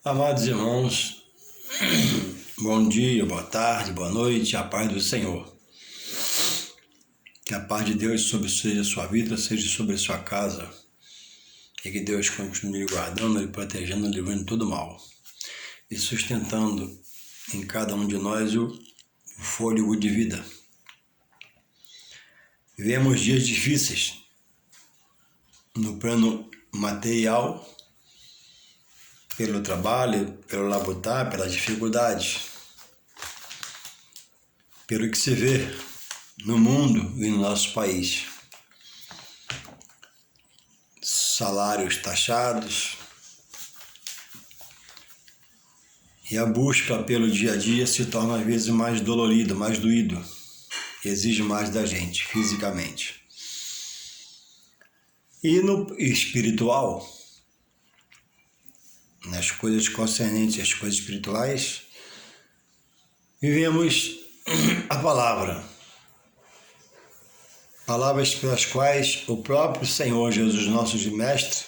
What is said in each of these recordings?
Amados irmãos, bom dia, boa tarde, boa noite, a paz do Senhor. Que a paz de Deus seja a sua vida, seja sobre a sua casa. E que Deus continue guardando, protegendo, livrando todo mal. E sustentando em cada um de nós o fôlego de vida. Vivemos dias difíceis no plano material, pelo trabalho, pelo labutar, pelas dificuldades, pelo que se vê no mundo e no nosso país. Salários taxados e a busca pelo dia a dia se torna às vezes mais dolorido, mais doído, exige mais da gente fisicamente. E no espiritual, nas coisas concernentes às coisas espirituais, vivemos a palavras pelas quais o próprio Senhor Jesus, nosso Mestre,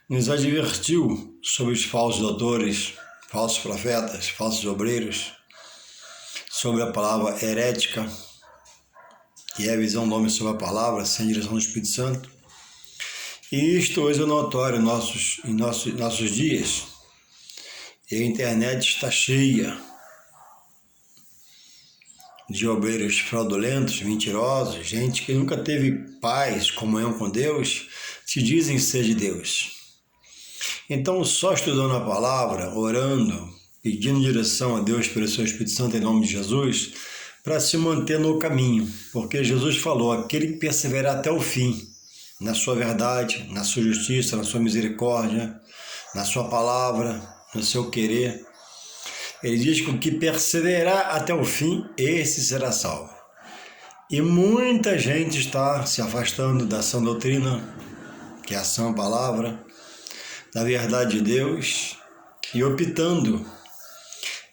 nos advertiu sobre os falsos doutores, falsos profetas, falsos obreiros, sobre a palavra herética, que é a visão do homem sobre a palavra, sem direção do Espírito Santo. E isto hoje é notório em nossos dias. E a internet está cheia de obreiros fraudulentos, mentirosos, gente que nunca teve paz, comunhão com Deus, se dizem ser de Deus. Então, só estudando a palavra, orando, pedindo direção a Deus pelo seu Espírito Santo em nome de Jesus, para se manter no caminho, porque Jesus falou, aquele que perseverar até o fim, na sua verdade, na sua justiça, na sua misericórdia, na sua palavra, no seu querer. Ele diz que o que perseverar até o fim, esse será salvo. E muita gente está se afastando da sã doutrina, que é a sã palavra, da verdade de Deus, e optando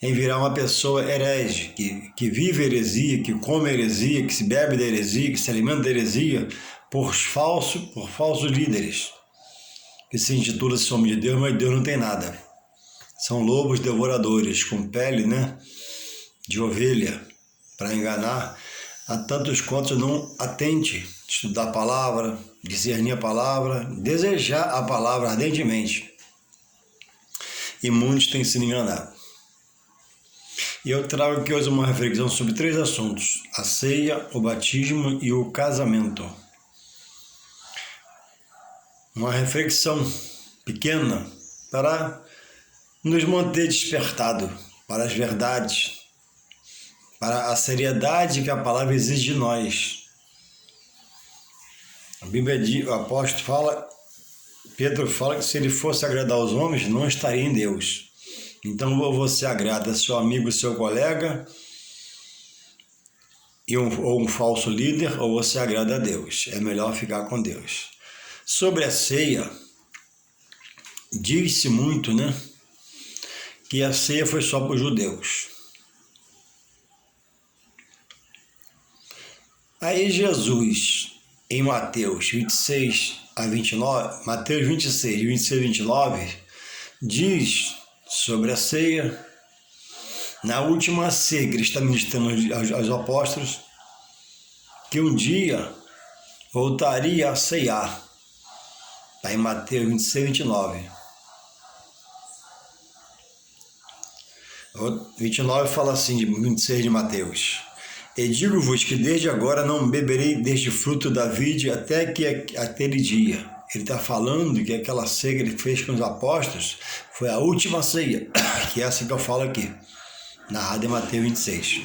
em virar uma pessoa herege, que vive heresia, que come heresia, que se bebe da heresia, que se alimenta da heresia, por falsos líderes, que se intitulam esse homem de Deus, mas Deus não tem nada. São lobos devoradores, com pele, de ovelha, para enganar a tantos quantos não atente, estudar a palavra, discernir a palavra, desejar a palavra ardentemente. E muitos têm sido enganados. E eu trago aqui hoje uma reflexão sobre 3 assuntos: a ceia, o batismo e o casamento. Uma reflexão pequena para nos manter despertado para as verdades, para a seriedade que a palavra exige de nós. A Bíblia diz, o apóstolo fala, Pedro fala que se ele fosse agradar aos homens, não estaria em Deus. Então, ou você agrada seu amigo, seu colega, ou um falso líder, ou você agrada a Deus. É melhor ficar com Deus. Sobre a ceia, diz-se muito, que a ceia foi só para os judeus. Aí Jesus, em Mateus 26 a 29, Mateus 26, 26 a 29, diz sobre a ceia, na última ceia que ele está ministrando aos apóstolos, que um dia voltaria a ceiar. Está em Mateus 26, 29. 29 fala assim, de 26 de Mateus. E digo-vos que desde agora não beberei deste fruto da vide até aquele dia. Ele está falando que aquela ceia que ele fez com os apóstolos foi a última ceia, que é essa que eu falo aqui, narrada em Mateus 26.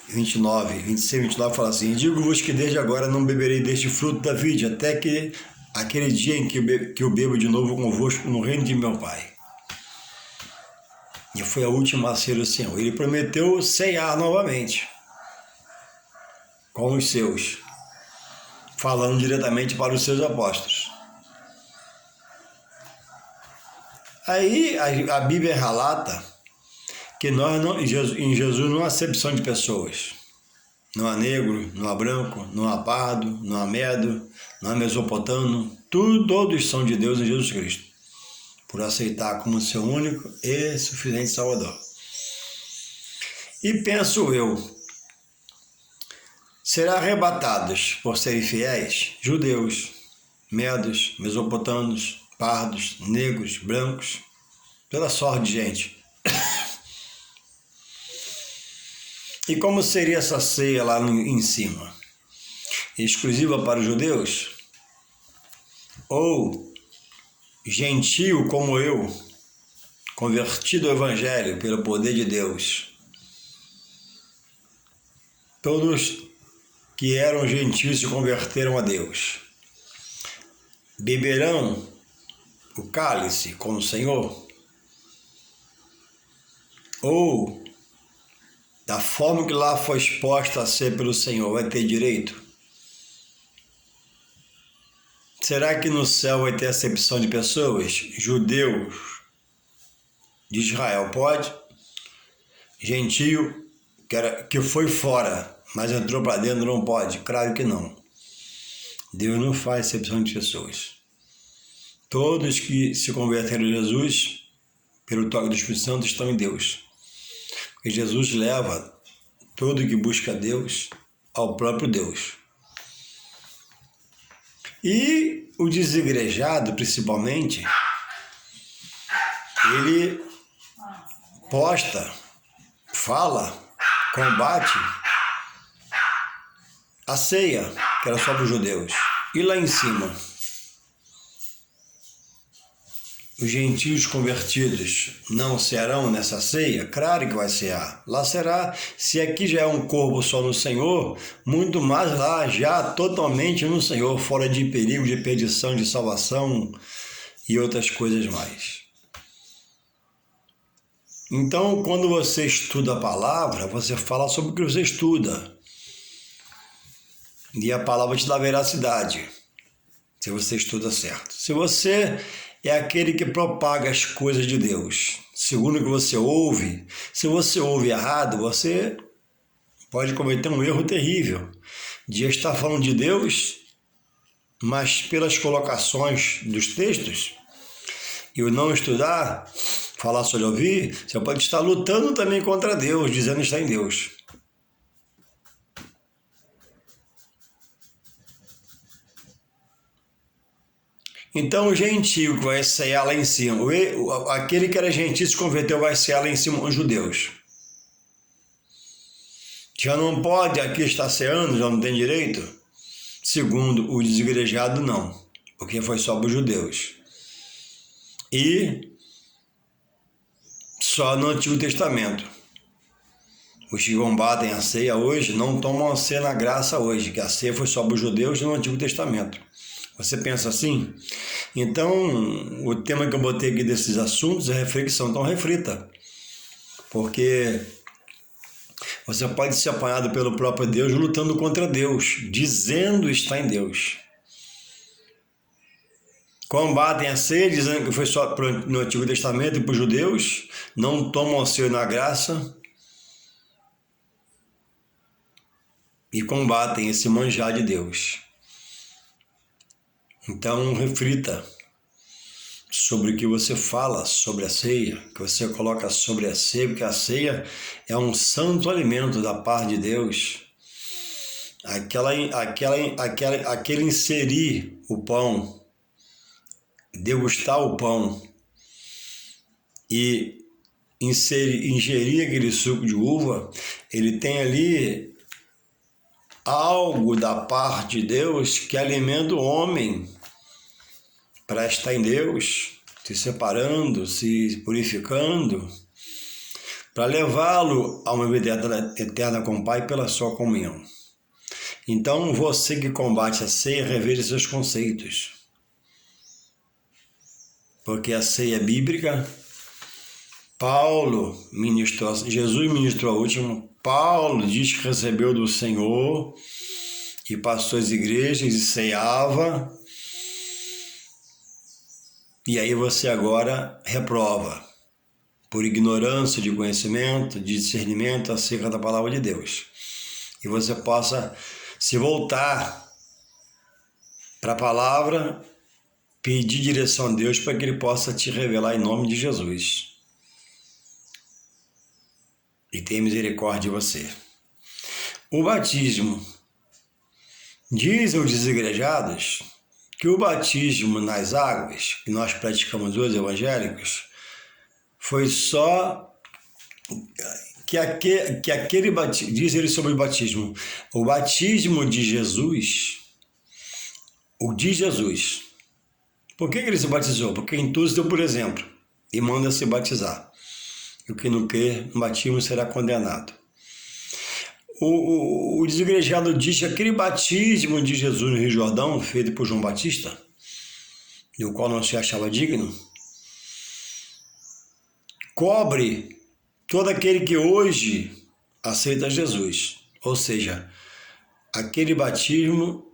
29, 26, 29 fala assim, digo-vos que desde agora não beberei deste fruto da vide até que aquele dia em que eu bebo de novo convosco no reino de meu Pai. E foi a última ceia do Senhor. Ele prometeu ceiar novamente com os seus, falando diretamente para os seus apóstolos. Aí a Bíblia relata que nós em Jesus não há acepção de pessoas. Não há negro, não há branco, não há pardo, não há medo, não há mesopotamo. Todos são de Deus em Jesus Cristo. por aceitar como seu único e suficiente Salvador. E penso eu, serão arrebatados por serem fiéis judeus, medos, mesopotâmios, pardos, negros, brancos, pela sorte de gente. E como seria essa ceia lá em cima? Exclusiva para os judeus? Ou gentio como eu, convertido ao Evangelho pelo poder de Deus? Todos que eram gentios se converteram a Deus. Beberão o cálice com o Senhor? Ou, da forma que lá foi exposta a ser pelo Senhor, vai ter direito? Será que no céu vai ter acepção de pessoas? Judeus de Israel pode? Gentio que foi fora, mas entrou para dentro, não pode? Claro que não. Deus não faz acepção de pessoas. Todos que se converteram a Jesus, pelo toque do Espírito Santo, estão em Deus. Porque Jesus leva todo que busca Deus ao próprio Deus. E o desigrejado, principalmente, ele posta, fala, combate a ceia, que era só para os judeus. E lá em cima, os gentios convertidos não serão nessa ceia? Claro que vai ser. Lá será. Se aqui já é um corpo só no Senhor, muito mais lá, já totalmente no Senhor, fora de perigo, de perdição, de salvação e outras coisas mais. Então, quando você estuda a palavra, você fala sobre o que você estuda. E a palavra te dá veracidade, se você estuda certo. Se você é aquele que propaga as coisas de Deus, segundo o que você ouve, se você ouve errado, você pode cometer um erro terrível de estar falando de Deus, mas pelas colocações dos textos, e o não estudar, falar só de ouvir, você pode estar lutando também contra Deus, dizendo estar em Deus. Então o gentio que vai ceiar lá em cima, aquele que era gentio se converteu vai ceiar lá em cima os judeus. Já não pode aqui estar ceando, já não tem direito? Segundo o desigrejado, não, porque foi só para os judeus. E só no Antigo Testamento. Os que combatem a ceia hoje não tomam a ceia na graça hoje, que a ceia foi só para os judeus no Antigo Testamento. Você pensa assim? Então, o tema que eu botei aqui desses assuntos é reflexão. Então, reflita. Porque você pode ser apanhado pelo próprio Deus lutando contra Deus, dizendo estar em Deus. Combatem a ceia, dizendo que foi só no Antigo Testamento e para os judeus, não tomam a ceia na graça e combatem esse manjar de Deus. Então, reflita sobre o que você fala sobre a ceia, que você coloca sobre a ceia, porque a ceia é um santo alimento da parte de Deus. Aquele inserir o pão, degustar o pão e ingerir aquele suco de uva, ele tem ali algo da parte de Deus que alimenta o homem para estar em Deus, se separando, se purificando, para levá-lo a uma vida eterna com o Pai pela sua comunhão. Então, você que combate a ceia, reveja seus conceitos. Porque a ceia bíblica, Jesus ministrou a última, Paulo diz que recebeu do Senhor e passou as igrejas e ceava. E aí você agora reprova, por ignorância de conhecimento, de discernimento acerca da palavra de Deus. E você possa se voltar para a palavra pedir direção a Deus para que Ele possa te revelar em nome de Jesus. E tenha misericórdia de você. O batismo. Dizem os desigrejados que o batismo nas águas, que nós praticamos hoje evangélicos, foi só que aquele batismo, diz ele sobre o batismo de Jesus, o de Jesus. Por que ele se batizou? Porque em todos deu por exemplo e manda se batizar. E o que não crer no batismo será condenado. O desigrejado diz que aquele batismo de Jesus no Rio Jordão, feito por João Batista, do qual não se achava digno, cobre todo aquele que hoje aceita Jesus. Ou seja, aquele batismo,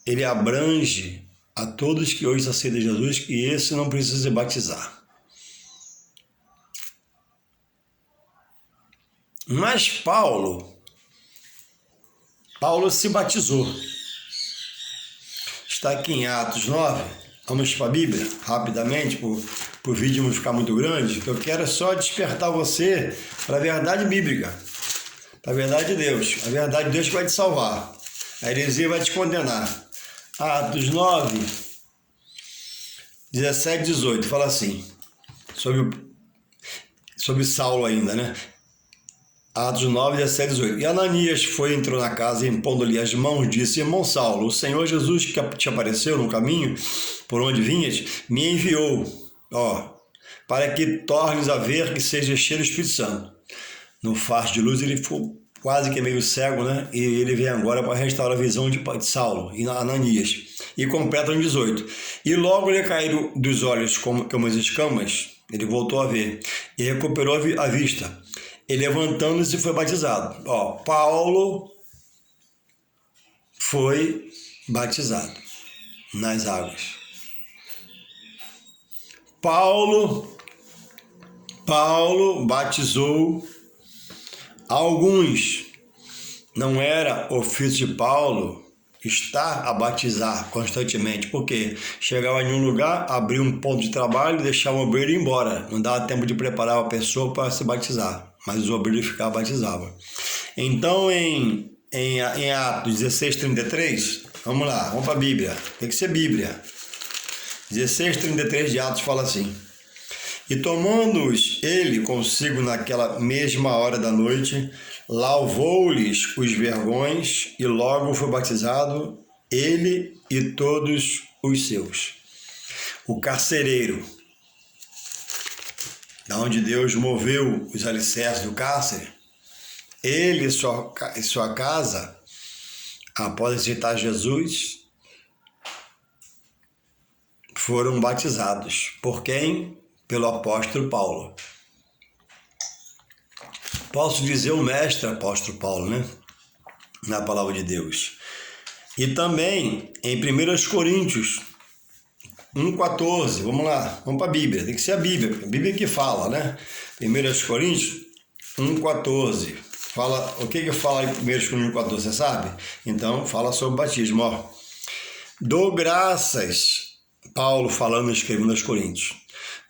ele abrange a todos que hoje aceitam Jesus, e esse não precisa se batizar. Mas Paulo se batizou. Está aqui em Atos 9. Vamos para a Bíblia, rapidamente, por o vídeo não ficar muito grande, que eu quero só despertar você para a verdade bíblica, para a verdade de Deus. A verdade de Deus que vai te salvar. A heresia vai te condenar. Atos 9, 17, 18, fala assim, sobre Saulo ainda, né? Atos 9, 17, 18. E Ananias entrou na casa e, impondo-lhe as mãos, disse: Irmão Saulo, o Senhor Jesus que te apareceu no caminho por onde vinhas, me enviou, para que tornes a ver que seja cheio do Espírito Santo. No faixa de luz ele foi quase que meio cego, né? E ele vem agora para restaurar a visão de Saulo e Ananias. E completa no 18. E logo lhe caíram dos olhos como as escamas, ele voltou a ver e recuperou a vista. E levantando-se foi batizado. Paulo foi batizado nas águas. Paulo batizou alguns. Não era ofício de Paulo estar a batizar constantemente, porque chegava em um lugar, abria um ponto de trabalho, deixava o obreiro ir embora. Não dava tempo de preparar a pessoa para se batizar. Mas o obreiro ficava batizava. Então, em Atos 16, 33, vamos lá, vamos para a Bíblia. Tem que ser Bíblia. 16, 33 de Atos fala assim: E tomando-os ele consigo naquela mesma hora da noite, lavou-lhes os vergões, e logo foi batizado ele e todos os seus. O carcereiro, da onde Deus moveu os alicerces do cárcere, ele e sua casa, após aceitar Jesus, foram batizados. Por quem? Pelo apóstolo Paulo. Posso dizer o mestre apóstolo Paulo, né? Na palavra de Deus. E também em 1 Coríntios 1,14, vamos lá, vamos para a Bíblia, tem que ser a Bíblia que fala, né? 1 Coríntios 1,14, fala, o que fala em 1 Coríntios 1,14, você sabe? Então, fala sobre o batismo, Dou graças, Paulo falando e escrevendo aos Coríntios,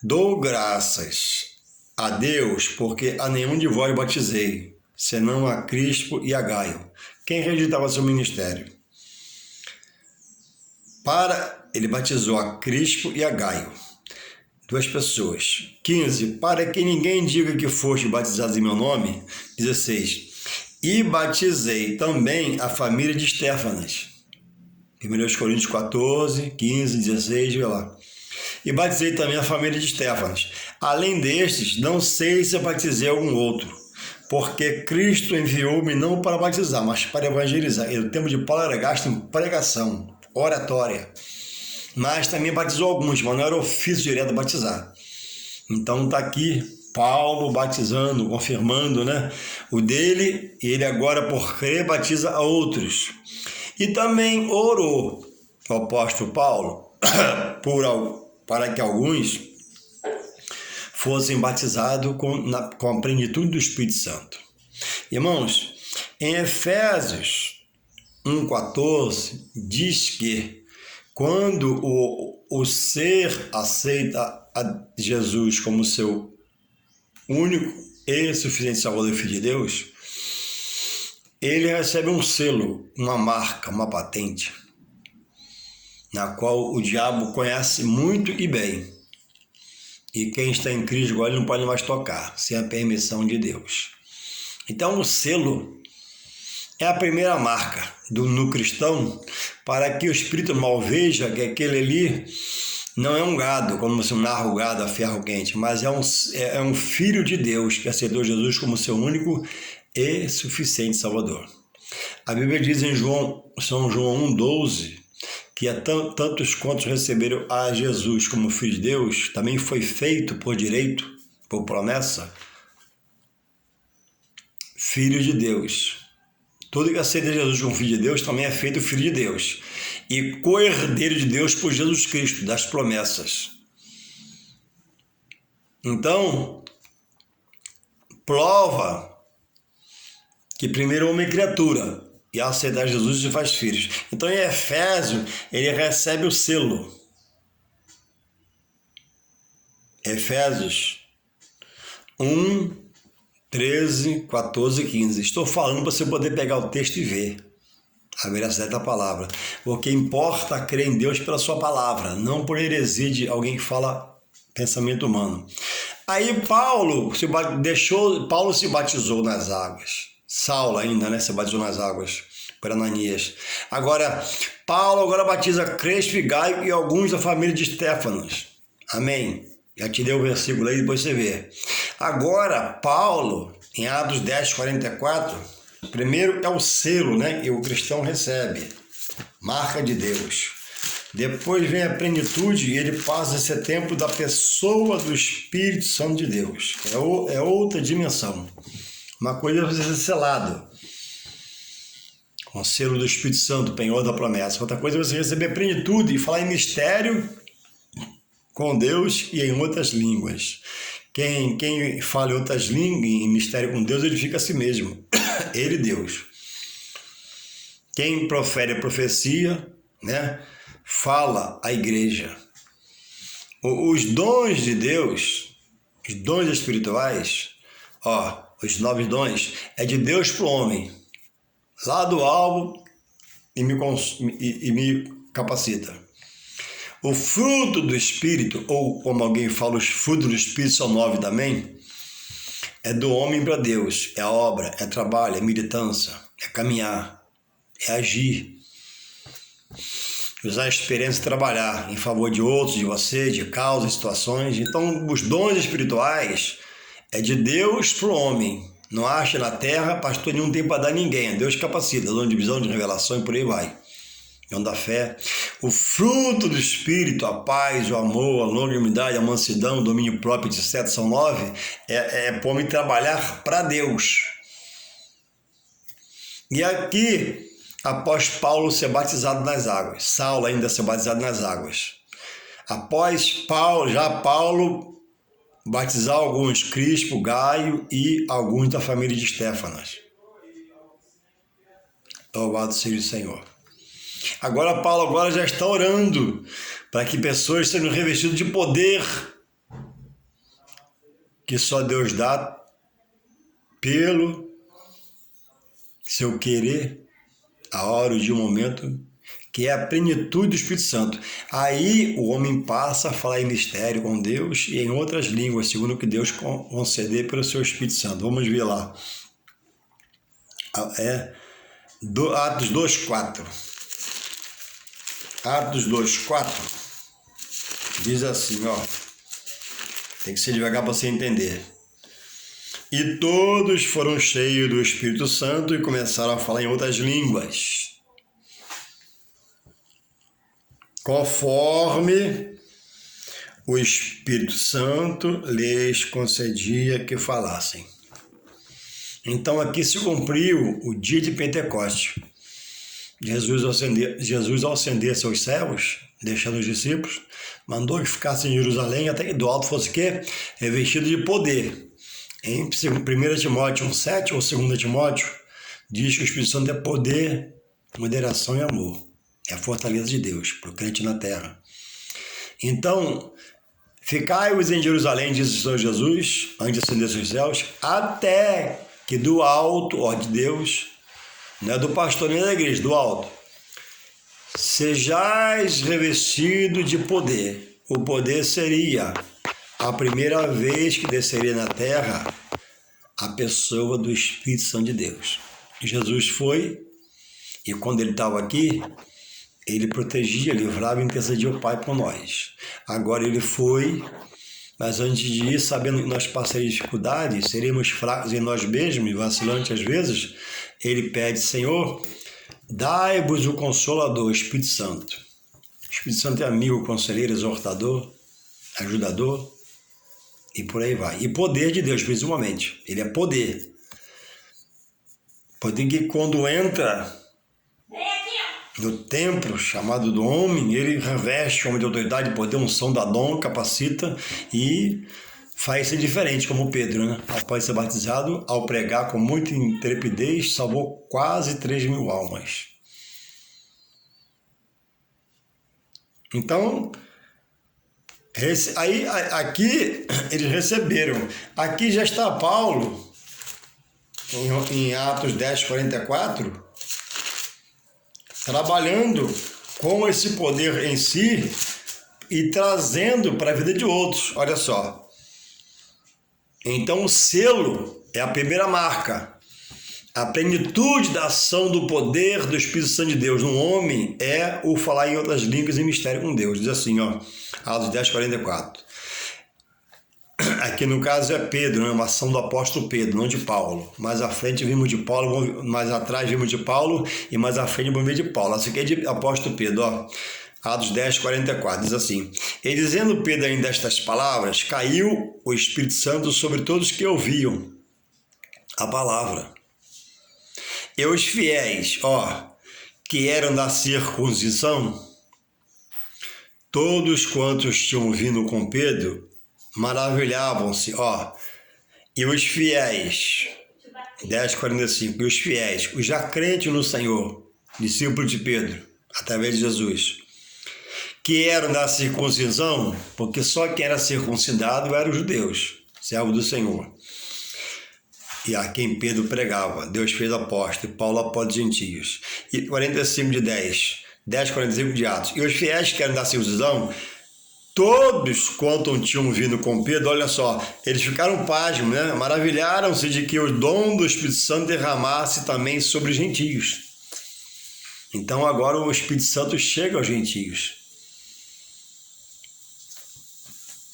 dou graças a Deus, porque a nenhum de vós batizei, senão a Crispo e a Gaio, quem rejeitava seu ministério. Ele batizou a Crispo e a Gaio, 2 pessoas. 15, para que ninguém diga que foste batizados em meu nome. 16, e batizei também a família de Estéfanas. 1 Coríntios 14, 15, 16, vê lá. E batizei também a família de Estéfanas. Além destes, não sei se batizei algum outro, porque Cristo enviou-me não para batizar, mas para evangelizar. E o tempo de Paulo era gasto em pregação, oratória. Mas também batizou alguns, mas não era ofício direto batizar. Então está aqui Paulo batizando, confirmando, né, o dele, e ele agora, por crer, batiza a outros. E também orou o apóstolo Paulo para que alguns fossem batizados com a plenitude do Espírito Santo. Irmãos, em Efésios 1,14 diz que Quando o ser aceita a Jesus como seu único e suficiente Salvador e Filho de Deus, ele recebe um selo, uma marca, uma patente, na qual o diabo conhece muito e bem. E quem está em Cristo agora ele não pode mais tocar, sem a permissão de Deus. Então o selo é a primeira marca no cristão, para que o espírito mal veja que aquele ali não é um gado, como se narra o gado a ferro quente, mas é um filho de Deus que aceitou Jesus como seu único e suficiente Salvador. A Bíblia diz em São João 1,12 que a tantos quantos receberam a Jesus como Filho de Deus, também foi feito por direito, por promessa, Filho de Deus. Todo que aceita Jesus como Filho de Deus também é feito Filho de Deus e co-herdeiro de Deus por Jesus Cristo, das promessas. Então, prova que primeiro o homem é criatura e ao aceitar Jesus se faz filhos. Então em Efésios ele recebe o selo. Efésios 1, 13, 14 e 15. Estou falando para você poder pegar o texto e ver a veracidade da palavra. O que importa é crer em Deus pela sua palavra, não por heresia de alguém que fala pensamento humano. Aí Paulo se batizou nas águas. Saulo ainda, né? Se batizou nas águas por Ananias. Agora, Paulo agora batiza Crespo e Gaio e alguns da família de Estéfanas. Amém? Já te dei o versículo aí, depois você vê. Agora, Paulo, em Atos 10, 44, primeiro é o selo, né? E o cristão recebe. Marca de Deus. Depois vem a plenitude e ele passa esse tempo da pessoa do Espírito Santo de Deus. É outra dimensão. Uma coisa é você ser selado com o selo do Espírito Santo, penhor da promessa. Outra coisa é você receber plenitude e falar em mistério com Deus e em outras línguas. Quem fala em outras línguas, em mistério com Deus, ele fica a si mesmo. Ele, Deus. Quem profere a profecia, né, fala a igreja. Os dons de Deus, os dons espirituais, os 9 dons, é de Deus para o homem. Lá do alvo e me capacita. O fruto do Espírito, ou como alguém fala, os frutos do Espírito são 9 também, é do homem para Deus. É obra, é trabalho, é militância, é caminhar, é agir. Usar a experiência e trabalhar em favor de outros, de você, de causas, situações. Então, os dons espirituais é de Deus para o homem. Não acha na terra, pastor nenhum tem para dar a ninguém. Deus capacita, dom de visão, de revelação e por aí vai. Dom da fé. O fruto do Espírito, a paz, o amor, a longanimidade, a mansidão, o domínio próprio, etc. São 9. É para o homem trabalhar para Deus. E aqui, após Paulo ser batizado nas águas, Saulo ainda ser batizado nas águas. Após Paulo batizar alguns, Crispo, Gaio e alguns da família de Estéfanas. Louvado seja o Senhor. Agora Paulo já está orando para que pessoas sejam revestidas de poder que só Deus dá pelo seu querer, a hora, o dia, o momento, que é a plenitude do Espírito Santo. Aí o homem passa a falar em mistério com Deus e em outras línguas, segundo o que Deus conceder pelo seu Espírito Santo. Vamos ver lá. Atos 2:4. Atos 2:4 diz assim, tem que ser devagar para você entender. E todos foram cheios do Espírito Santo e começaram a falar em outras línguas, conforme o Espírito Santo lhes concedia que falassem. Então aqui se cumpriu o dia de Pentecostes. Jesus ao acender seus servos, deixando os discípulos, mandou que ficassem em Jerusalém até que do alto fosse o quê? Revestido de poder. Em 1 Timóteo 1,7 ou 2 Timóteo, diz que o Espírito Santo é poder, moderação e amor. É a fortaleza de Deus para o crente na terra. Então, ficai-vos em Jerusalém, diz o Senhor Jesus, antes de ascender aos céus, até que do alto, ó de Deus, não é do pastor nem da igreja, do alto, sejais revestido de poder. O poder seria a primeira vez que desceria na terra a pessoa do Espírito Santo de Deus. Jesus foi, e quando ele estava aqui, ele protegia, livrava e intercedia o Pai por nós. Agora ele foi, mas antes de ir, sabendo que nós passaremos dificuldades, seremos fracos em nós mesmos e vacilantes às vezes, ele pede, Senhor, dai-vos o Consolador, o Espírito Santo. O Espírito Santo é amigo, conselheiro, exortador, ajudador, e por aí vai. E poder de Deus, principalmente. Ele é poder. Poder que quando entra no templo chamado do homem, ele reveste o homem de autoridade, poder, unção da dom, capacita e faz ser diferente, como Pedro, né? Após ser batizado, ao pregar com muita intrepidez, salvou quase 3.000 almas. Então, aqui eles receberam. Aqui já está Paulo, em Atos 10, 44, trabalhando com esse poder em si e trazendo para a vida de outros. Olha só. Então o selo é a primeira marca. A plenitude da ação do poder do Espírito Santo de Deus no homem é o falar em outras línguas e mistério com Deus. Diz assim, ó, Atos 10, 44. Aqui no caso é Pedro, né? Uma ação do apóstolo Pedro, não de Paulo. Mais à frente vimos de Paulo, mais atrás vimos de Paulo e mais à frente vamos ver de Paulo. Essa aqui é de apóstolo Pedro, ó. Atos 10, 44, diz assim: E dizendo Pedro ainda estas palavras, caiu o Espírito Santo sobre todos que ouviam a palavra. E os fiéis, ó, que eram da circuncisão, todos quantos tinham vindo com Pedro, maravilhavam-se, ó. E os fiéis, 10:45, e os fiéis, os já crentes no Senhor, discípulos de Pedro, através de Jesus, que eram da circuncisão, porque só quem era circuncidado eram os judeus, servos do Senhor, e a quem Pedro pregava. Deus fez apóstolo, e Paulo apóstolo de gentios. E 45 de 10:45 de Atos. E os fiéis que eram da circuncisão, todos quanto tinham vindo com Pedro, olha só, eles ficaram pasmos, né? Maravilharam-se de que o dom do Espírito Santo derramasse também sobre os gentios. Então agora o Espírito Santo chega aos gentios.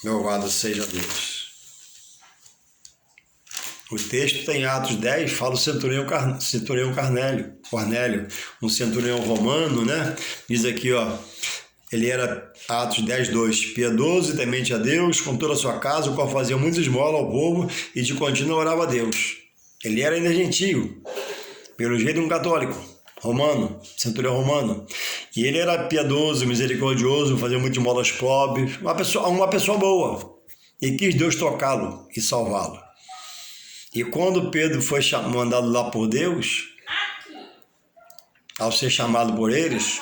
Louvado seja Deus. O texto tem Atos 10, fala o centurião Cornélio, um centurião romano, né? Diz aqui, ó, ele era, Atos 10, 2, piedoso e temente a Deus, com toda a sua casa, o qual fazia muita esmola ao povo e de contínuo orava a Deus. Ele era ainda gentio, pelo jeito um católico, romano, centurião romano. E ele era piedoso, misericordioso, fazia muita esmola aos pobres, uma pessoa boa. E quis Deus tocá-lo e salvá-lo. E quando Pedro foi mandado lá por Deus, ao ser chamado por eles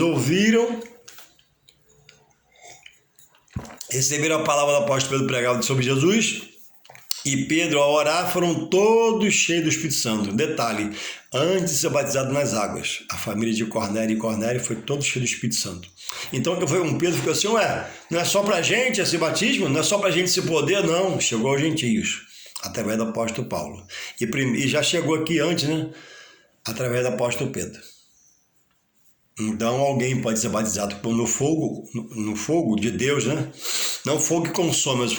ouviram, receberam a palavra do apóstolo Pedro pregava sobre Jesus, e Pedro, ao orar, foram todos cheios do Espírito Santo. Detalhe, antes de ser batizado nas águas, a família de Cornélio foi todo cheio do Espírito Santo. Então, que foi um Pedro ficou assim, não é só pra gente esse batismo, não é só pra gente esse poder, não. Chegou aos gentios, através do apóstolo Paulo. E já chegou aqui antes, né? Através do apóstolo Pedro. Então, alguém pode ser batizado no fogo de Deus, né? Não fogo que consome, mas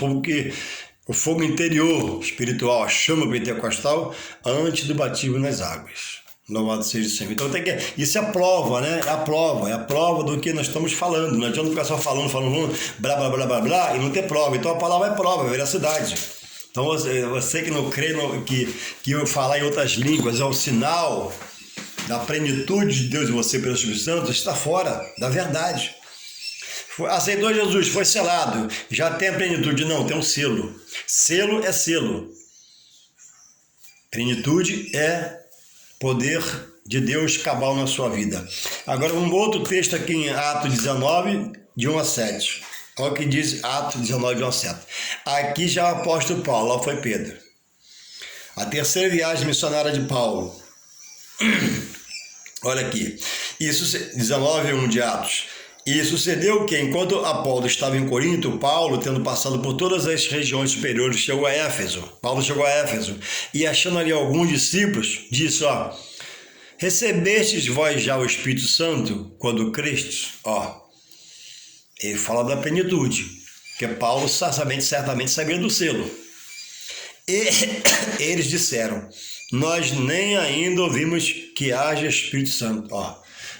o fogo interior, espiritual, a chama pentecostal, antes do batismo nas águas. Louvado seja o Senhor. Então isso é a prova, né? É a prova do que nós estamos falando. Não adianta ficar só falando, blá, blá, blá, blá, blá, e não ter prova. Então a palavra é prova, é veracidade. Então você que não crê que eu falar em outras línguas é o sinal da plenitude de Deus em você pelo Espírito Santo, está fora da verdade. Aceitou Jesus, foi selado, já tem a plenitude? Não, tem um selo. Selo é selo. Plenitude é poder de Deus cabal na sua vida. Agora, um outro texto aqui em Atos 19, de 1 a 7. Olha o que diz Atos 19, de 1 a 7. Aqui já o apóstolo Paulo, lá foi Pedro. A terceira viagem missionária de Paulo. Olha aqui. Isso, 19, 1 de Atos. E sucedeu que, enquanto Apolo estava em Corinto, Paulo, tendo passado por todas as regiões superiores, chegou a Éfeso. Paulo chegou a Éfeso e, achando ali alguns discípulos, disse, recebestes vós já o Espírito Santo quando crestes? Ele fala da plenitude, que Paulo certamente sabia do selo. E eles disseram, nós nem ainda ouvimos que haja Espírito Santo.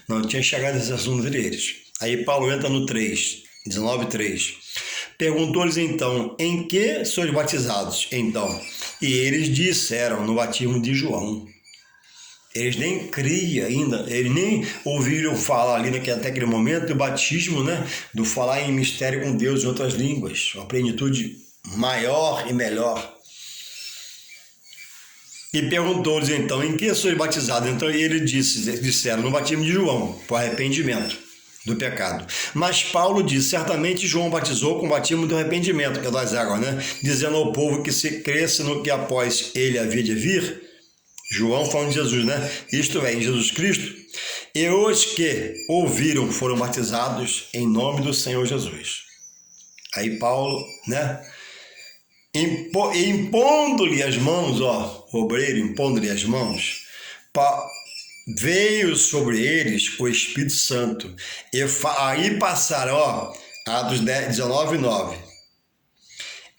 Não tinha chegado esse assunto entre eles. Aí Paulo entra no 3, 19:3. Perguntou-lhes então, em que sois batizados? Então, e eles disseram, no batismo de João. Eles nem criam ainda, eles nem ouviram falar ali até aquele momento do batismo, do falar em mistério com Deus em outras línguas, uma plenitude maior e melhor. E perguntou-lhes então, em que sois batizados? Então eles disseram, no batismo de João, por arrependimento do pecado. Mas Paulo disse, certamente João batizou com o batismo do arrependimento, que é das águas, dizendo ao povo que se cresce no que após ele havia de vir, João falando de Jesus, isto é, em Jesus Cristo, e os que ouviram foram batizados em nome do Senhor Jesus. Aí Paulo, impondo-lhe as mãos, o obreiro impondo-lhe as mãos, veio sobre eles o Espírito Santo. E aí passaram, Atos 19, 9.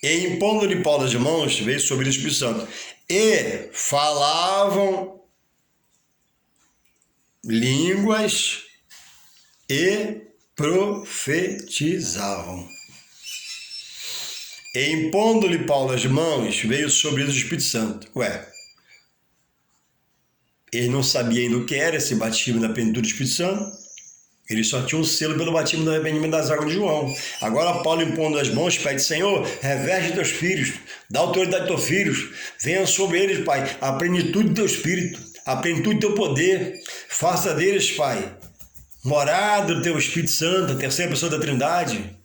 E impondo-lhe Paulo as mãos, veio sobre eles o Espírito Santo. E falavam línguas e profetizavam. E impondo-lhe Paulo as mãos, veio sobre eles o Espírito Santo. Ele não sabia ainda o que era esse batismo da plenitude do Espírito Santo. Ele só tinha um selo pelo batismo do arrependimento das águas de João. Agora Paulo, impondo as mãos, pede, Senhor, reveste teus filhos, dá autoridade aos teus filhos, venha sobre eles, Pai, a plenitude do teu Espírito, a plenitude do teu poder. Faça deles, Pai, morada do teu Espírito Santo, a terceira pessoa da Trindade.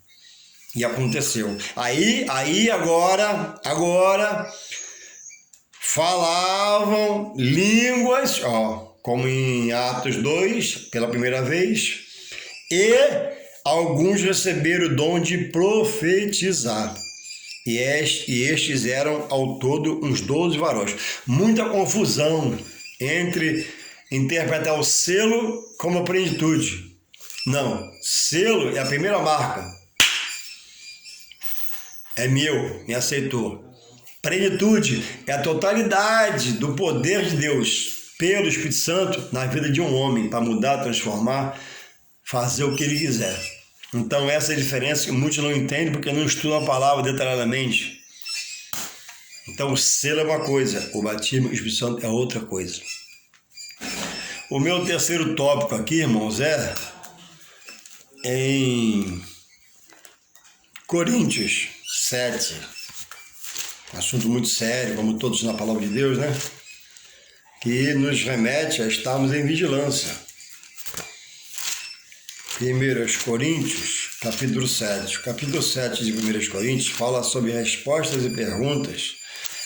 E aconteceu. Aí agora falavam línguas, como em Atos 2, pela primeira vez, e alguns receberam o dom de profetizar. E estes eram ao todo uns 12 varões. Muita confusão entre interpretar o selo como a plenitude. Não, selo é a primeira marca. É meu, me aceitou. Plenitude é a totalidade do poder de Deus pelo Espírito Santo na vida de um homem para mudar, transformar, fazer o que ele quiser. Então essa é a diferença que muitos não entendem porque não estudam a palavra detalhadamente. Então o selo é uma coisa, o batismo do Espírito Santo é outra coisa. O meu terceiro tópico aqui, irmãos, é em Coríntios 7. Assunto muito sério, como todos na palavra de Deus, que nos remete a estarmos em vigilância. 1 Coríntios, capítulo 7. O capítulo 7 de 1 Coríntios fala sobre respostas e perguntas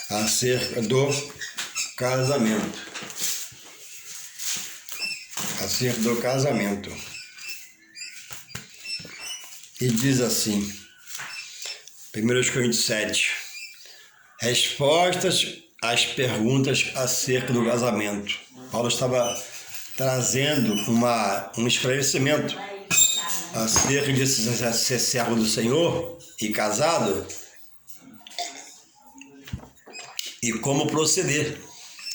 acerca do casamento. Acerca do casamento. E diz assim, 1 Coríntios 7. Respostas às perguntas acerca do casamento. Paulo estava trazendo um esclarecimento acerca de ser servo do Senhor e casado e como proceder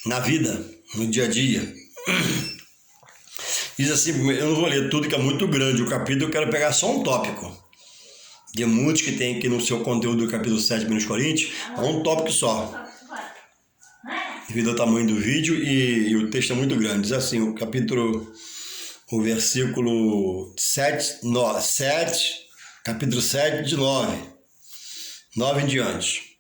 na vida, no dia a dia. Diz assim, eu não vou ler tudo que é muito grande o capítulo, eu quero pegar só um tópico. De muitos que tem aqui no seu conteúdo do capítulo 7 de 1 Coríntios, é um tópico só. Devido ao tamanho do vídeo e o texto é muito grande. Diz assim, o versículo 7, capítulo 7 de 9 em diante.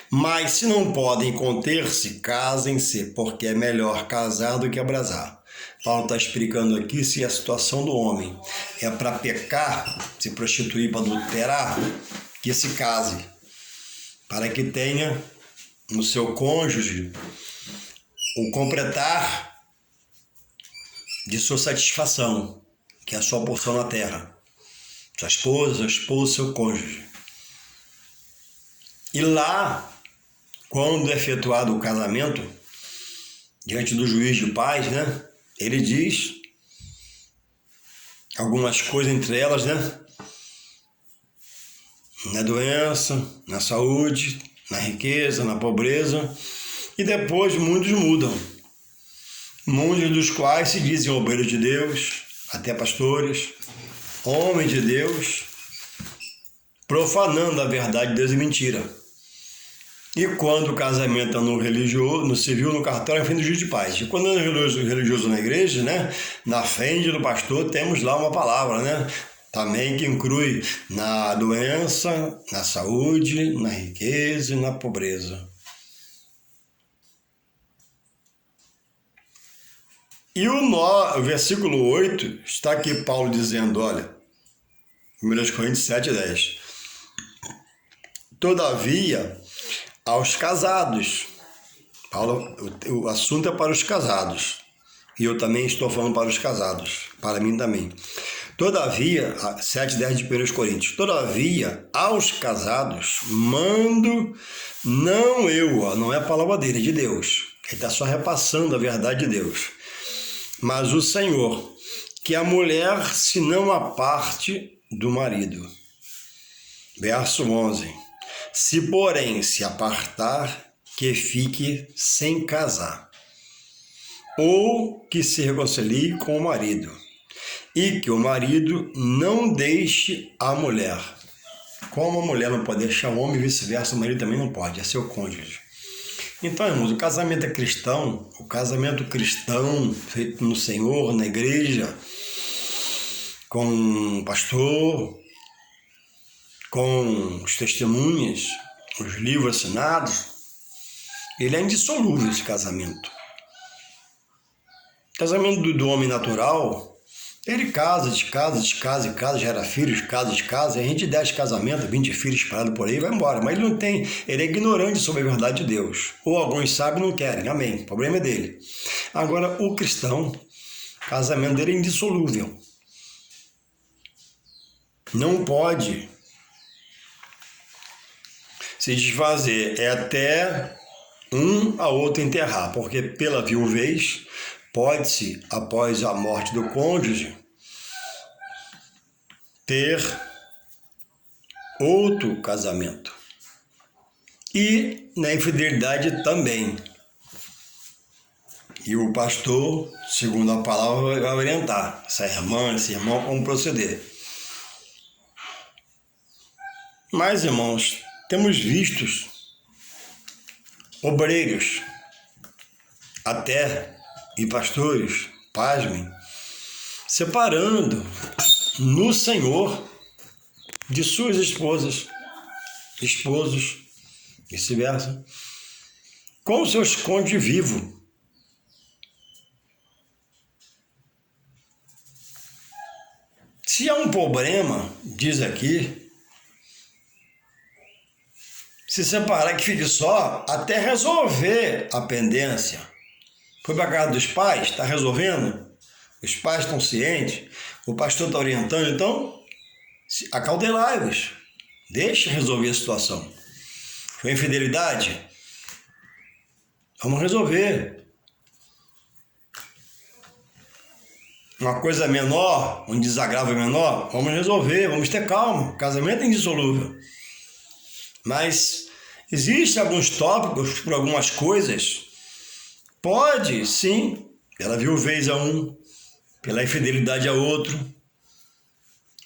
Mas se não podem conter-se, casem-se, porque é melhor casar do que abrasar. Paulo está explicando aqui se a situação do homem é para pecar, se prostituir, para adulterar, que se case, para que tenha no seu cônjuge o completar de sua satisfação, que é a sua porção na terra. Sua esposa, seu esposo, seu cônjuge. E lá, quando é efetuado o casamento, diante do juiz de paz, né? Ele diz algumas coisas, entre elas, né? Na doença, na saúde, na riqueza, na pobreza. E depois muitos mudam. Muitos dos quais se dizem obreiros de Deus, até pastores, homens de Deus, profanando a verdade de Deus e mentira. E quando o casamento é no religioso, no civil, no cartório, é fim do juiz de paz. E quando é no religioso na igreja, né, na frente do pastor, temos lá uma palavra, né? Também que inclui na doença, na saúde, na riqueza e na pobreza. E o versículo 8 está aqui Paulo dizendo, olha, 1 Coríntios 7:10. Todavia, aos casados, Paulo, o assunto é para os casados, e eu também estou falando para os casados, para mim também. Todavia, 7:10 de 1 Coríntios, todavia, aos casados, mando, não eu, não é a palavra dele, é de Deus, ele está só repassando a verdade de Deus, mas o Senhor, que a mulher se não aparte do marido. Verso 11. Se, porém, se apartar, que fique sem casar, ou que se reconcilie com o marido, e que o marido não deixe a mulher. Como a mulher não pode deixar o homem, vice-versa, o marido também não pode, é seu cônjuge. Então, irmãos, o casamento é cristão, o casamento cristão feito no Senhor, na igreja, com um pastor, com os testemunhas, os livros assinados, ele é indissolúvel, esse casamento. O casamento do homem natural, ele casa, gera filhos, casa, e a gente 10 casamentos, 20 filhos espalhados por aí, vai embora. Mas ele não tem, ele é ignorante sobre a verdade de Deus. Ou alguns sabem e não querem, amém, o problema é dele. Agora, o cristão, o casamento dele é indissolúvel. Não pode se desfazer, é até um a outro enterrar, porque pela viuvez pode-se, após a morte do cônjuge, ter outro casamento. E na infidelidade também. E o pastor, segundo a palavra, vai orientar essa irmã, esse irmão, como proceder. Mas, irmãos, temos vistos obreiros, até e pastores, pasmem, separando no Senhor de suas esposas, esposos, vice-versa, com seus cônjuges vivos. Se há um problema, diz aqui, se separar que fique só até resolver a pendência. Foi para a casa dos pais, está resolvendo? Os pais estão cientes, o pastor está orientando, então acautelai-vos, deixe resolver a situação. Foi infidelidade? Vamos resolver. Uma coisa menor, um desagravo menor, vamos resolver, vamos ter calma. O casamento é indissolúvel. Mas existem alguns tópicos, por algumas coisas, pode, sim, pela viuvez a um, pela infidelidade a outro.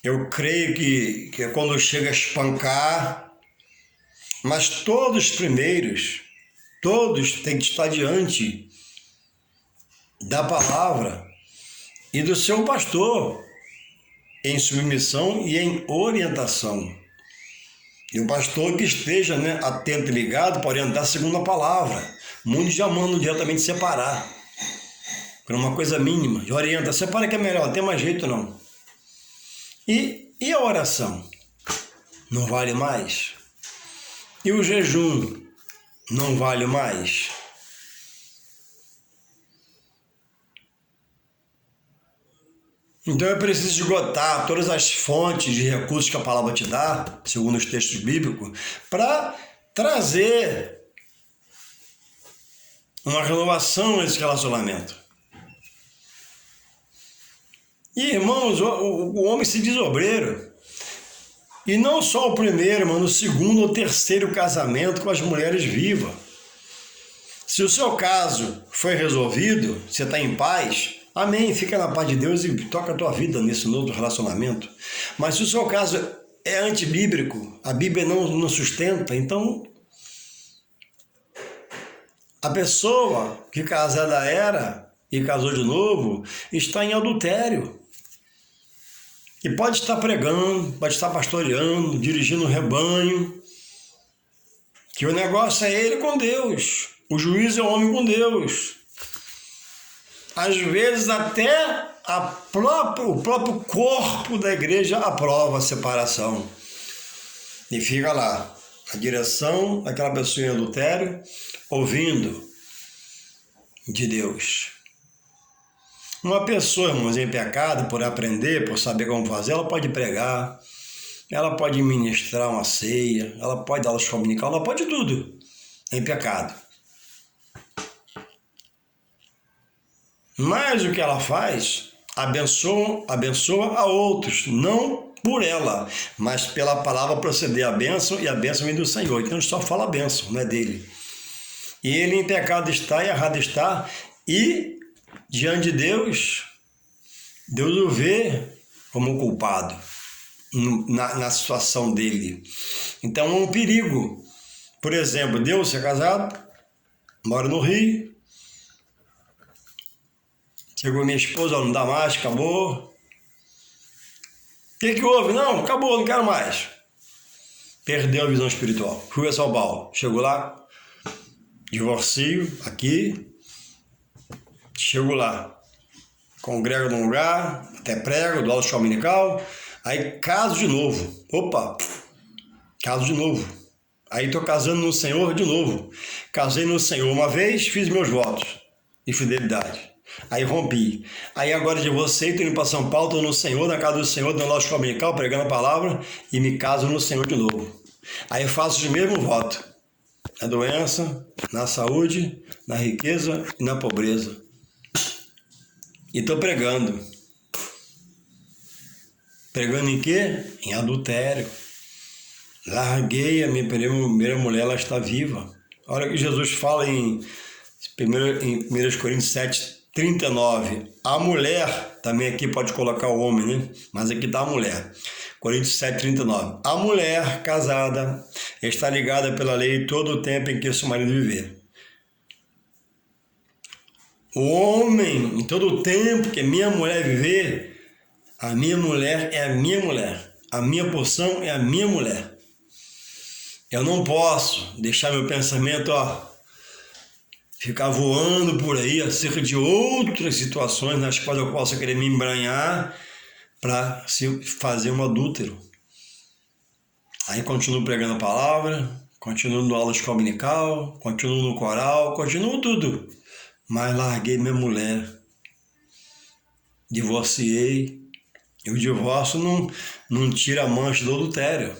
Eu creio que é quando chega a espancar, mas todos os primeiros, todos têm que estar diante da palavra e do seu pastor, em submissão e em orientação. E o pastor que esteja, né, atento e ligado para orientar segundo a palavra. Muitos já mandam diretamente separar. por uma coisa mínima, orienta, separa que é melhor, não tem mais jeito não. E a oração? Não vale mais? E o jejum? Não vale mais? Então é preciso esgotar todas as fontes de recursos que a palavra te dá, segundo os textos bíblicos, para trazer uma renovação nesse relacionamento. E, irmãos, o homem se diz obreiro. E não só o primeiro, mas no segundo ou terceiro casamento com as mulheres vivas. Se o seu caso foi resolvido, você está em paz, amém, fica na paz de Deus e toca a tua vida nesse novo relacionamento. Mas se o seu caso é antibíblico, a Bíblia não sustenta, então a pessoa que casada era e casou de novo está em adultério. E pode estar pregando, pode estar pastoreando, dirigindo um rebanho, que o negócio é ele com Deus, o juiz é o homem com Deus. Às vezes até o próprio corpo da igreja aprova a separação. E fica lá, a direção daquela pessoa em adultério, ouvindo de Deus. Uma pessoa, irmãos, em pecado, por aprender, por saber como fazer, ela pode pregar, ela pode ministrar uma ceia, ela pode dar aula dominical, ela pode tudo em pecado. Mas o que ela faz, abençoa a outros, não por ela, mas pela palavra proceder a bênção, e a bênção vem do Senhor. Então ele só fala a bênção, não é dele. E ele em pecado está, e errado está, e diante de Deus, Deus o vê como culpado na situação dele. Então é um perigo. Por exemplo, Deus é casado, mora no Rio, chegou minha esposa, não dá mais, acabou. O que houve? Não, acabou, não quero mais. Perdeu a visão espiritual. Fui a São Paulo, chegou lá, divorcio aqui, chego lá, congrego num lugar, até prego, dou aula dominical, aí caso de novo. Opa, caso de novo. Aí estou casando no Senhor de novo. Casei no Senhor uma vez, fiz meus votos de fidelidade. Aí rompi. Aí agora divorciei, estou indo para São Paulo, estou no Senhor, na casa do Senhor, dando aula dominical, pregando a palavra e me caso no Senhor de novo. Aí faço o mesmo voto. Na doença, na saúde, na riqueza e na pobreza. E estou pregando. Pregando em quê? Em adultério. Larguei a minha primeira mulher, ela está viva. Olha o que Jesus fala em 1 Coríntios 7:39. A mulher, também aqui pode colocar o homem, né? Mas aqui está a mulher. Coríntios 7:39. A mulher casada está ligada pela lei todo o tempo em que seu marido viver. O homem, em todo o tempo que minha mulher viver, a minha mulher é a minha mulher. A minha porção é a minha mulher. Eu não posso deixar meu pensamento, ficar voando por aí acerca de outras situações nas quais eu possa querer me embranhar para fazer um adúltero. Aí continuo pregando a palavra, continuo no aula dominical, continuo no coral, continuo tudo. Mas larguei minha mulher, divorciei. E o divórcio não tira a mancha do adultério.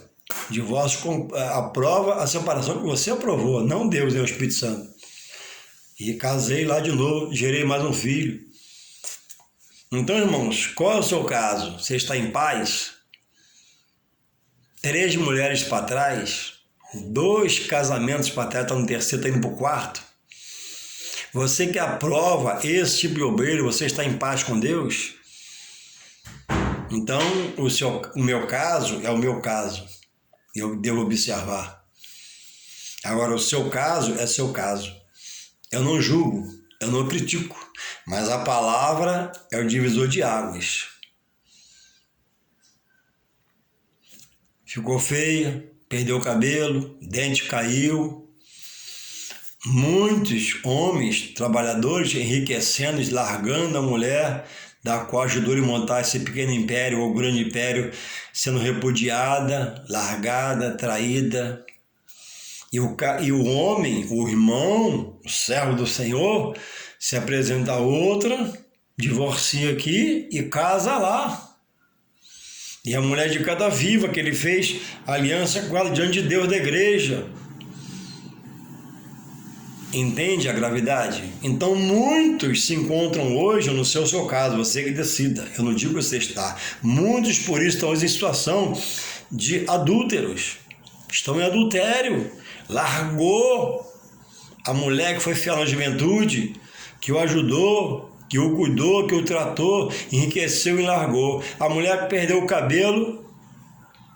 O divórcio aprova a separação que você aprovou, não Deus, é o Espírito Santo. E casei lá de novo, gerei mais um filho. Então, irmãos, qual é o seu caso? Você está em paz? 3 mulheres para trás, 2 casamentos para trás, está no terceiro, está indo para o quarto. Você que aprova esse tipo de obreiro, você está em paz com Deus? Então, o meu caso é o meu caso. Eu devo observar. Agora, o seu caso é seu caso. Eu não julgo, eu não critico, mas a palavra é o divisor de águas. Ficou feia, perdeu o cabelo, dente caiu, muitos homens, trabalhadores, enriquecendo, largando a mulher, da qual ajudou ele a montar esse pequeno império ou grande império, sendo repudiada, largada, traída. E o homem, o irmão, o servo do Senhor, se apresenta a outra, divorcia aqui e casa lá. E a mulher de cada viva que ele fez aliança com ela diante de Deus da igreja. Entende a gravidade? Então muitos se encontram hoje, no seu caso, você que decida, eu não digo que você está, muitos por isso estão em situação de adúlteros, estão em adultério, largou a mulher que foi fiel na juventude, que o ajudou, que o cuidou, que o tratou, enriqueceu e largou. A mulher que perdeu o cabelo,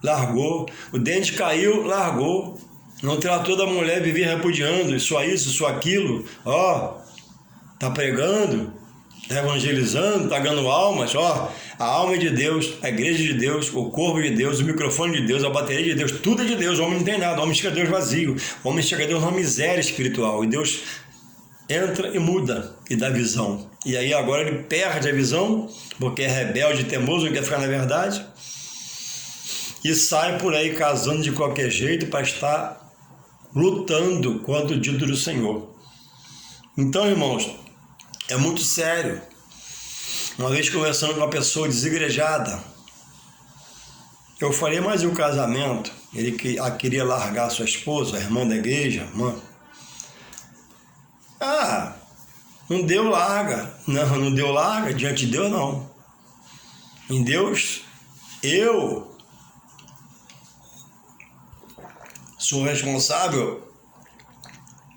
largou, o dente caiu, largou. Não tratou da mulher, vivia repudiando, isso, só aquilo, tá pregando, tá evangelizando, tá ganhando almas, a alma é de Deus, a igreja de Deus, o corpo de Deus, o microfone de Deus, a bateria de Deus, tudo é de Deus, o homem não tem nada, o homem chega a Deus vazio, o homem chega a Deus numa miséria espiritual, e Deus entra e muda, e dá visão, e aí agora ele perde a visão, porque é rebelde, teimoso, não quer ficar na verdade, e sai por aí casando de qualquer jeito para estar lutando contra o dito do Senhor. Então, irmãos, é muito sério. Uma vez conversando com uma pessoa desigrejada, eu falei, mas e o casamento? Ele queria largar sua esposa, a irmã da igreja, irmã. Não deu larga. Não deu larga, diante de Deus não. Em Deus, eu sou responsável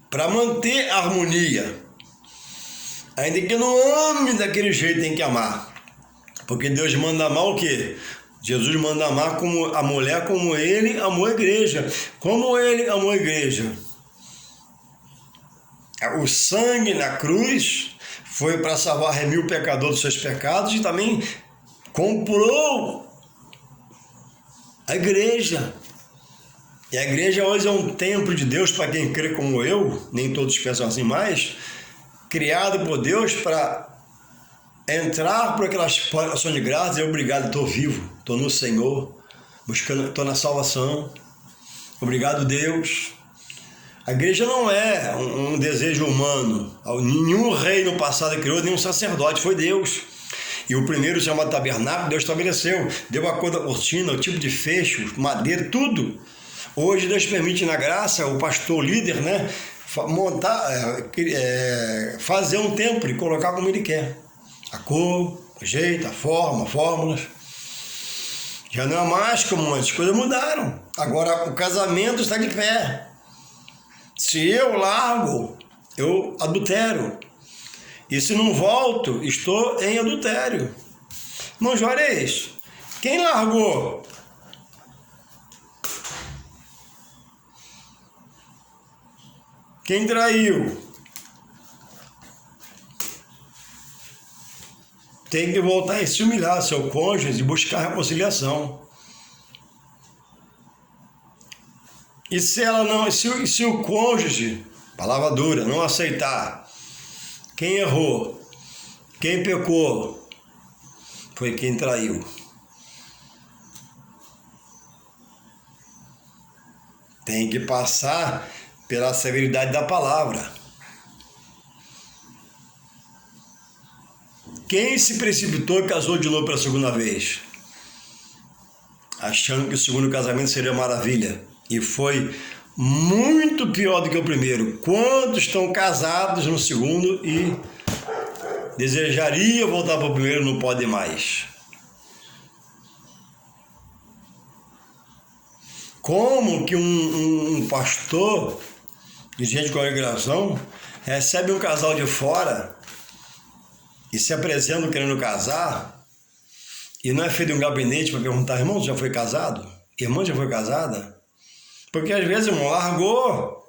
para manter a harmonia. Ainda que não ame daquele jeito, tem que amar. Porque Deus manda amar o quê? Jesus manda amar como a mulher, como ele amou a igreja. Como ele amou a igreja. O sangue na cruz foi para salvar, remir o pecador dos seus pecados e também comprou a igreja. E a igreja hoje é um templo de Deus para quem crê como eu, nem todos pensam assim mais, criado por Deus para entrar por aquelas portas de graça e dizer obrigado, estou vivo, estou no Senhor, estou na salvação, obrigado Deus. A igreja não é um desejo humano, nenhum rei no passado criou, nenhum sacerdote, foi Deus. E o primeiro chamado tabernáculo, Deus estabeleceu, deu a cor da cortina, o tipo de fecho, madeira, tudo. Hoje Deus permite na graça o pastor líder, né, fazer um templo e colocar como ele quer. A cor, o jeito, a forma, fórmulas. Já não é mais como antes, as coisas mudaram. Agora o casamento está de pé. Se eu largo, eu adultero. E se não volto, estou em adultério. Irmão Juarez, quem largou? Quem traiu? Tem que voltar e se humilhar, seu cônjuge, e buscar reconciliação. E se ela não, se o cônjuge, palavra dura, não aceitar, quem errou, quem pecou, foi quem traiu. Tem que passar pela severidade da palavra. Quem se precipitou e casou de novo pela segunda vez? Achando que o segundo casamento seria maravilha. E foi muito pior do que o primeiro. Quantos estão casados no segundo e desejaria voltar para o primeiro, não pode mais? Como que um pastor, dirigente de congregação, recebe um casal de fora e se apresenta querendo casar e não é feito um gabinete para perguntar, irmão, já foi casado? Irmã, já foi casada? Porque às vezes, irmão, largou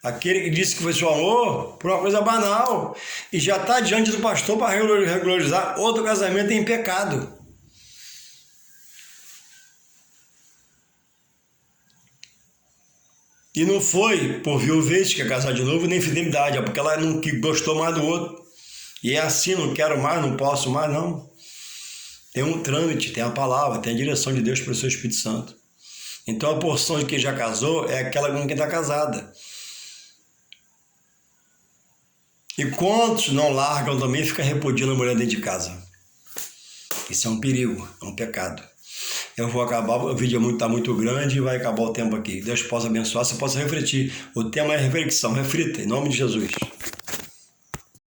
aquele que disse que foi seu amor por uma coisa banal e já está diante do pastor para regularizar outro casamento em pecado. E não foi por viuvez que quer casar de novo, nem fidelidade, é porque ela não gostou mais do outro. E é assim, não quero mais, não posso mais, não. Tem um trâmite, tem a palavra, tem a direção de Deus pelo seu Espírito Santo. Então a porção de quem já casou é aquela com quem está casada. E quantos não largam também e ficam repudiando a mulher dentro de casa? Isso é um perigo, é um pecado. Eu vou acabar, o vídeo está muito grande e vai acabar o tempo aqui. Deus possa abençoar, você possa refletir. O tema é reflexão, reflita, em nome de Jesus.